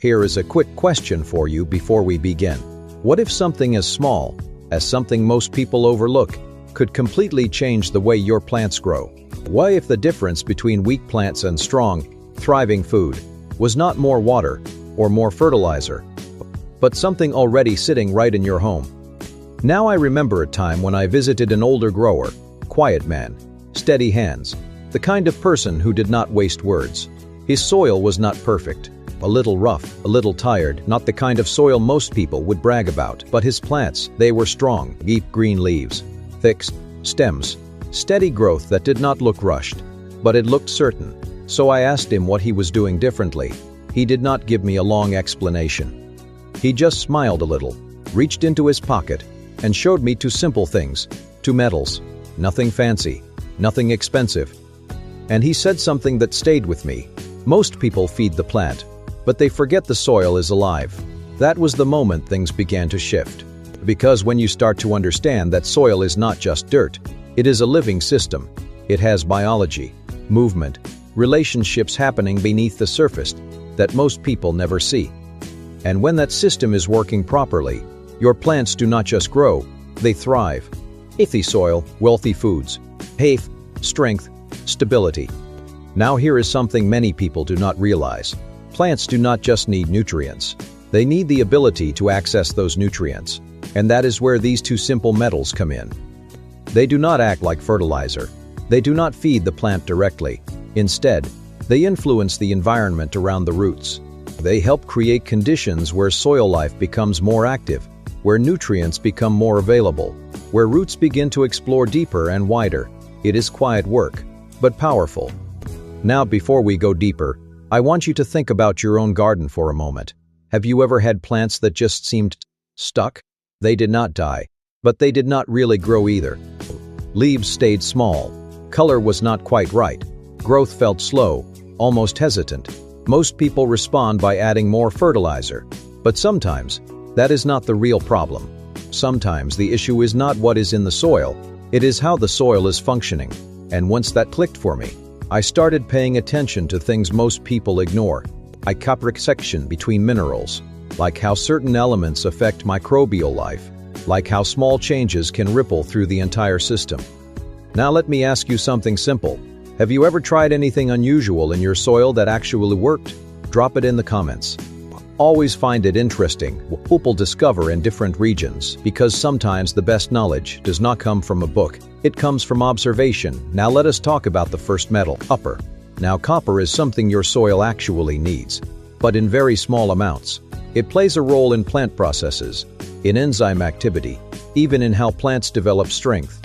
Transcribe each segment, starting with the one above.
Here is a quick question for you before we begin. What if something as small as something most people overlook could completely change the way your plants grow? What if the difference between weak plants and strong, thriving food was not more water or more fertilizer, but something already sitting right in your home? Now I remember a time when I visited an older grower, quiet man, steady hands, the kind of person who did not waste words. His soil was not perfect, a little rough, a little tired, not the kind of soil most people would brag about, but his plants, they were strong, deep green leaves, thick stems, steady growth that did not look rushed, but it looked certain. So I asked him what he was doing differently. He did not give me a long explanation. He just smiled a little, reached into his pocket, and showed me two simple things, two metals, nothing fancy, nothing expensive. And he said something that stayed with me. Most people feed the plant, but they forget the soil is alive. That was the moment things began to shift. Because when you start to understand that soil is not just dirt, it is a living system. It has biology, movement, relationships happening beneath the surface that most people never see. And when that system is working properly, your plants do not just grow, they thrive. Healthy soil, wealthy foods, health, strength, stability. Now here is something many people do not realize. Plants do not just need nutrients. They need the ability to access those nutrients. And that is where these two simple metals come in. They do not act like fertilizer. They do not feed the plant directly. Instead, they influence the environment around the roots. They help create conditions where soil life becomes more active, where nutrients become more available, where roots begin to explore deeper and wider. It is quiet work, but powerful. Now, before we go deeper, I want you to think about your own garden for a moment. Have you ever had plants that just seemed stuck? They did not die, but they did not really grow either. Leaves stayed small. Color was not quite right. Growth felt slow, almost hesitant. Most people respond by adding more fertilizer, but sometimes that is not the real problem. Sometimes the issue is not what is in the soil, it is how the soil is functioning. And once that clicked for me, I started paying attention to things most people ignore. I kept section between minerals, like how certain elements affect microbial life, like how small changes can ripple through the entire system. Now let me ask you something simple. Have you ever tried anything unusual in your soil that actually worked? Drop it in the comments. Always find it interesting what people discover in different regions, because sometimes the best knowledge does not come from a book, it comes from observation. Now let us talk about the first metal, copper. Now copper is something your soil actually needs, but in very small amounts. It plays a role in plant processes, in enzyme activity, even in how plants develop strength.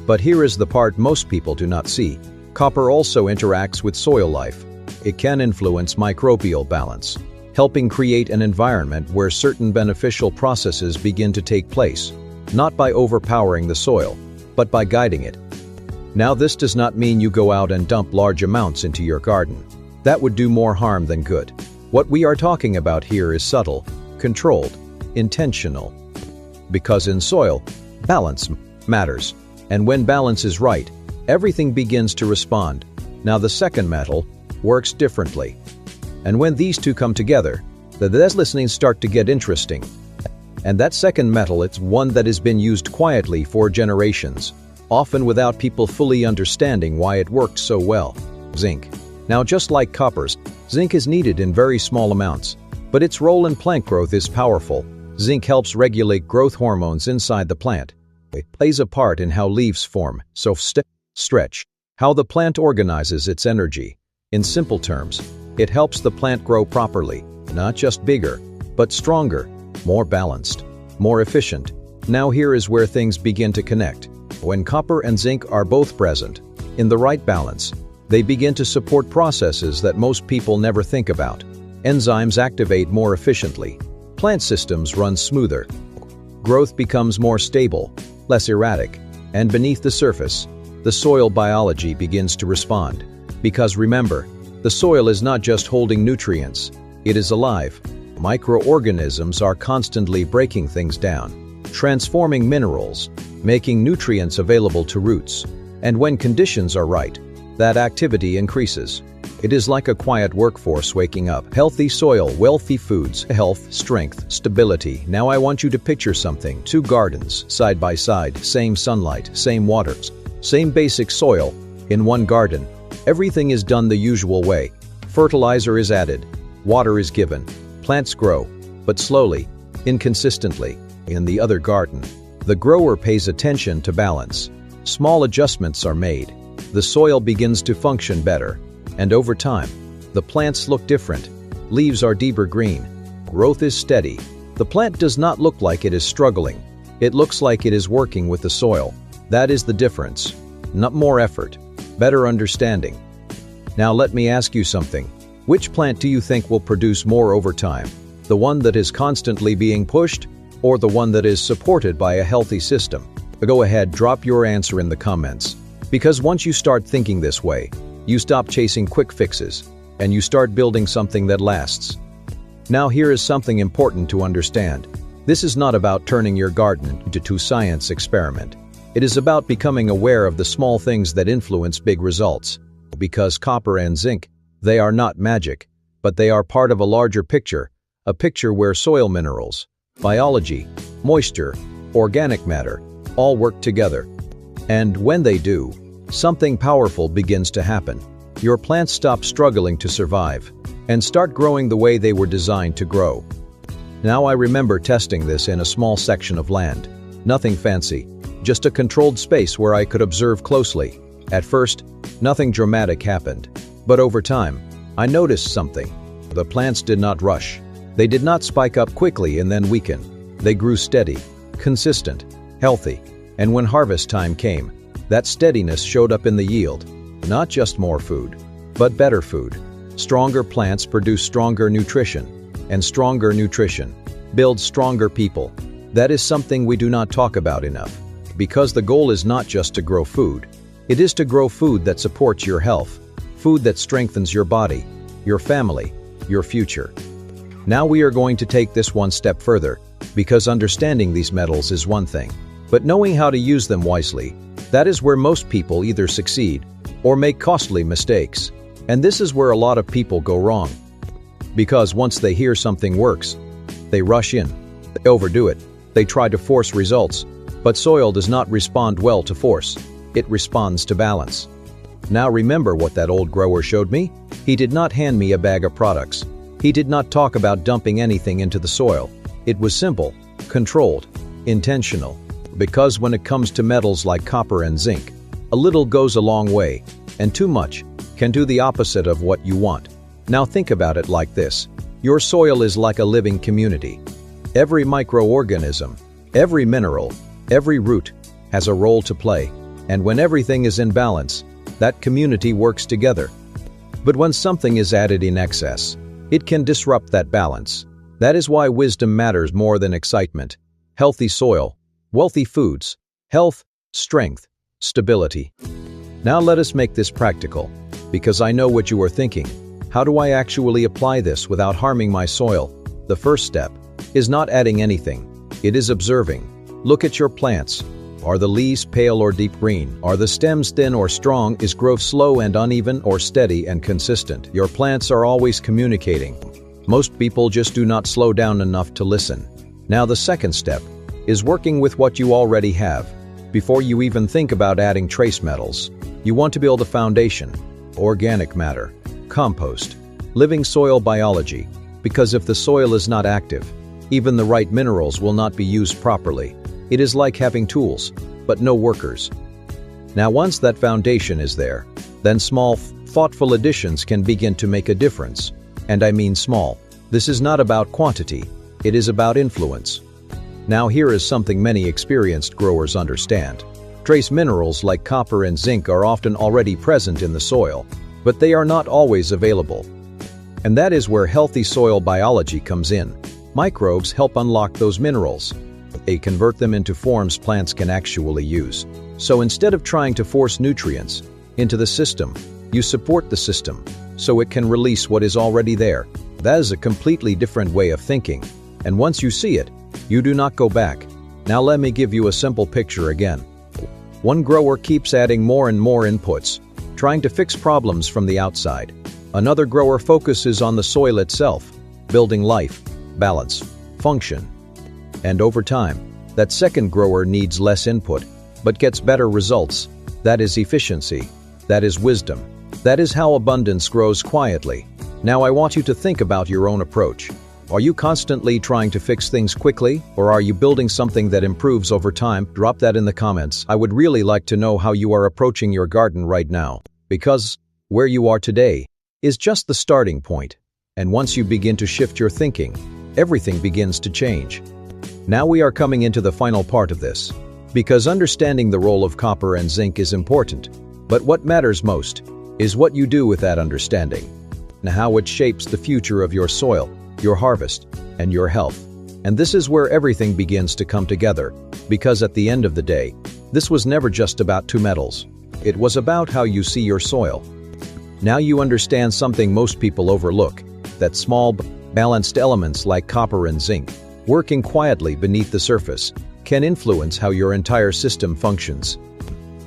But here is the part most people do not see. Copper also interacts with soil life. It can influence microbial balance, helping create an environment where certain beneficial processes begin to take place, not by overpowering the soil, but by guiding it. Now this does not mean you go out and dump large amounts into your garden. That would do more harm than good. What we are talking about here is subtle, controlled, intentional. Because in soil, balance matters. And when balance is right, everything begins to respond. Now the second metal works differently. And when these two come together, the listening start to get interesting. And that second metal, it's one that has been used quietly for generations, often without people fully understanding why it worked so well. Zinc. Now just like coppers, zinc is needed in very small amounts, but its role in plant growth is powerful. Zinc helps regulate growth hormones inside the plant. It plays a part in how leaves form, stretch, how the plant organizes its energy. In simple terms, it helps the plant grow properly, not just bigger, but stronger, more balanced, more efficient. Now here is where things begin to connect. When copper and zinc are both present, in the right balance, they begin to support processes that most people never think about. Enzymes activate more efficiently. Plant systems run smoother. Growth becomes more stable, less erratic, and beneath the surface, the soil biology begins to respond. Because remember, the soil is not just holding nutrients, it is alive. Microorganisms are constantly breaking things down, transforming minerals, making nutrients available to roots. And when conditions are right, that activity increases. It is like a quiet workforce waking up. Healthy soil, wealthy foods, health, strength, stability. Now I want you to picture something. 2 gardens, side by side, same sunlight, same waters, same basic soil. In one garden, everything is done the usual way. Fertilizer is added, water is given, plants grow, but slowly, inconsistently. In the other garden, the grower pays attention to balance. Small adjustments are made. The soil begins to function better. And over time, the plants look different. Leaves are deeper green. Growth is steady. The plant does not look like it is struggling. It looks like it is working with the soil. That is the difference. Not more effort, better understanding. Now let me ask you something. Which plant do you think will produce more over time? The one that is constantly being pushed, or the one that is supported by a healthy system? Go ahead, drop your answer in the comments. Because once you start thinking this way, you stop chasing quick fixes, and you start building something that lasts. Now here is something important to understand. This is not about turning your garden into a science experiment. It is about becoming aware of the small things that influence big results. Because copper and zinc, they are not magic, but they are part of a larger picture, a picture where soil minerals, biology, moisture, organic matter, all work together. And when they do, something powerful begins to happen. Your plants stop struggling to survive and start growing the way they were designed to grow. Now I remember testing this in a small section of land. Nothing fancy, just a controlled space where I could observe closely. At first, nothing dramatic happened. But over time, I noticed something. The plants did not rush. They did not spike up quickly and then weaken. They grew steady, consistent, healthy. And when harvest time came, that steadiness showed up in the yield. Not just more food, but better food. Stronger plants produce stronger nutrition, and stronger nutrition builds stronger people. That is something we do not talk about enough. Because the goal is not just to grow food. It is to grow food that supports your health, food that strengthens your body, your family, your future. Now we are going to take this one step further, because understanding these metals is one thing, but knowing how to use them wisely, that is where most people either succeed or make costly mistakes. And this is where a lot of people go wrong. Because once they hear something works, they rush in, they overdo it, they try to force results, but soil does not respond well to force, it responds to balance. Now remember what that old grower showed me? He did not hand me a bag of products. He did not talk about dumping anything into the soil. It was simple, controlled, intentional. Because when it comes to metals like copper and zinc, a little goes a long way, and too much can do the opposite of what you want. Now think about it like this. Your soil is like a living community. Every microorganism, every mineral, every root has a role to play, and when everything is in balance, that community works together. But when something is added in excess, it can disrupt that balance. That is why wisdom matters more than excitement. Healthy soil, wealthy foods, health, strength, stability. Now let us make this practical, because I know what you are thinking. How do I actually apply this without harming my soil? The first step is not adding anything. It is observing. Look at your plants. Are the leaves pale or deep green? Are the stems thin or strong? Is growth slow and uneven or steady and consistent? Your plants are always communicating. Most people just do not slow down enough to listen. Now the second step is working with what you already have. Before you even think about adding trace metals, you want to build a foundation. Organic matter, compost, living soil biology. Because if the soil is not active, even the right minerals will not be used properly. It is like having tools, but no workers. Now once that foundation is there, then small, thoughtful additions can begin to make a difference. And I mean small. This is not about quantity, it is about influence. Now here is something many experienced growers understand. Trace minerals like copper and zinc are often already present in the soil, but they are not always available. And that is where healthy soil biology comes in. Microbes help unlock those minerals. They convert them into forms plants can actually use. So instead of trying to force nutrients into the system, you support the system so it can release what is already there. That is a completely different way of thinking. And once you see it, you do not go back. Now let me give you a simple picture again. One grower keeps adding more and more inputs, trying to fix problems from the outside. Another grower focuses on the soil itself, building life, balance, function. And over time, that second grower needs less input, but gets better results. That is efficiency. That is wisdom. That is how abundance grows quietly. Now I want you to think about your own approach. Are you constantly trying to fix things quickly, or are you building something that improves over time? Drop that in the comments. I would really like to know how you are approaching your garden right now, because where you are today is just the starting point. And once you begin to shift your thinking, everything begins to change. Now we are coming into the final part of this, because understanding the role of copper and zinc is important. But what matters most is what you do with that understanding, and how it shapes the future of your soil, your harvest, and your health. And this is where everything begins to come together, because at the end of the day, this was never just about two metals. It was about how you see your soil. Now you understand something most people overlook, that small, balanced elements like copper and zinc, working quietly beneath the surface, can influence how your entire system functions.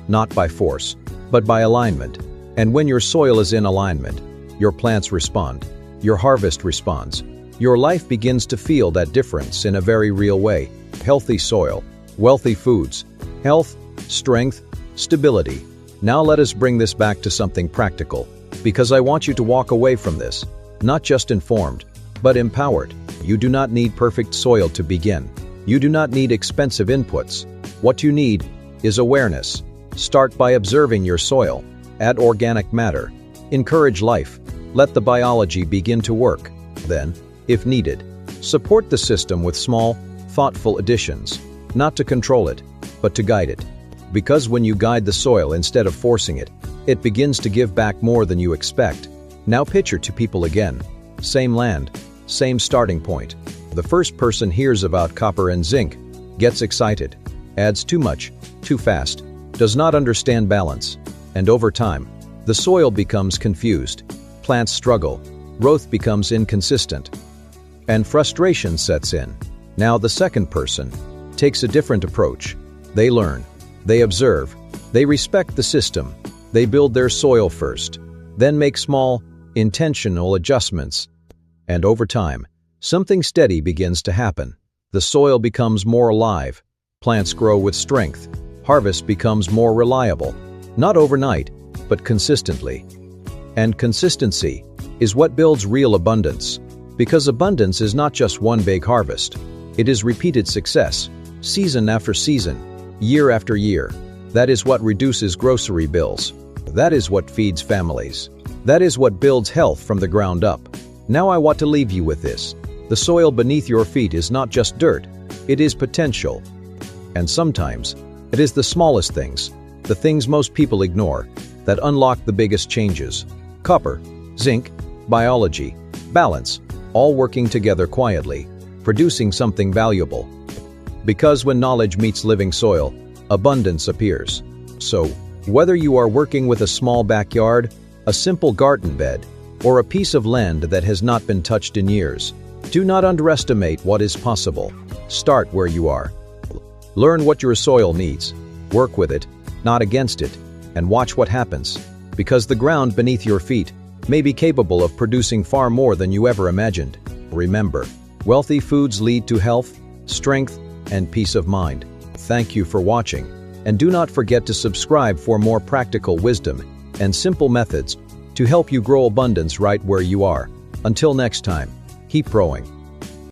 Not by force, but by alignment. And when your soil is in alignment, your plants respond, your harvest responds. Your life begins to feel that difference in a very real way. Healthy soil, wealthy foods, health, strength, stability. Now let us bring this back to something practical, because I want you to walk away from this, not just informed, but empowered. You do not need perfect soil to begin. You do not need expensive inputs. What you need is awareness. Start by observing your soil. Add organic matter. Encourage life. Let the biology begin to work. Then, if needed, support the system with small, thoughtful additions, not to control it, but to guide it. Because when you guide the soil instead of forcing it, it begins to give back more than you expect. Now picture two people again. Same land, same starting point. The first person hears about copper and zinc, gets excited, adds too much, too fast, does not understand balance, and over time, the soil becomes confused, plants struggle, growth becomes inconsistent, and frustration sets in. Now the second person takes a different approach. They learn, they observe, they respect the system, they build their soil first, then make small, intentional adjustments. And over time, something steady begins to happen. The soil becomes more alive, plants grow with strength, harvest becomes more reliable. Not overnight, but consistently. And consistency is what builds real abundance. Because abundance is not just one big harvest. It is repeated success, season after season, year after year. That is what reduces grocery bills. That is what feeds families. That is what builds health from the ground up. Now I want to leave you with this. The soil beneath your feet is not just dirt, it is potential. And sometimes, it is the smallest things, the things most people ignore, that unlock the biggest changes. Copper, zinc, biology, balance, all working together quietly, producing something valuable. Because when knowledge meets living soil, abundance appears. So, whether you are working with a small backyard, a simple garden bed, or a piece of land that has not been touched in years, do not underestimate what is possible. Start where you are. Learn what your soil needs. Work with it, not against it, and watch what happens. Because the ground beneath your feet may be capable of producing far more than you ever imagined. Remember, wealthy foods lead to health, strength, and peace of mind. Thank you for watching, and do not forget to subscribe for more practical wisdom and simple methods to help you grow abundance right where you are. Until next time, keep growing.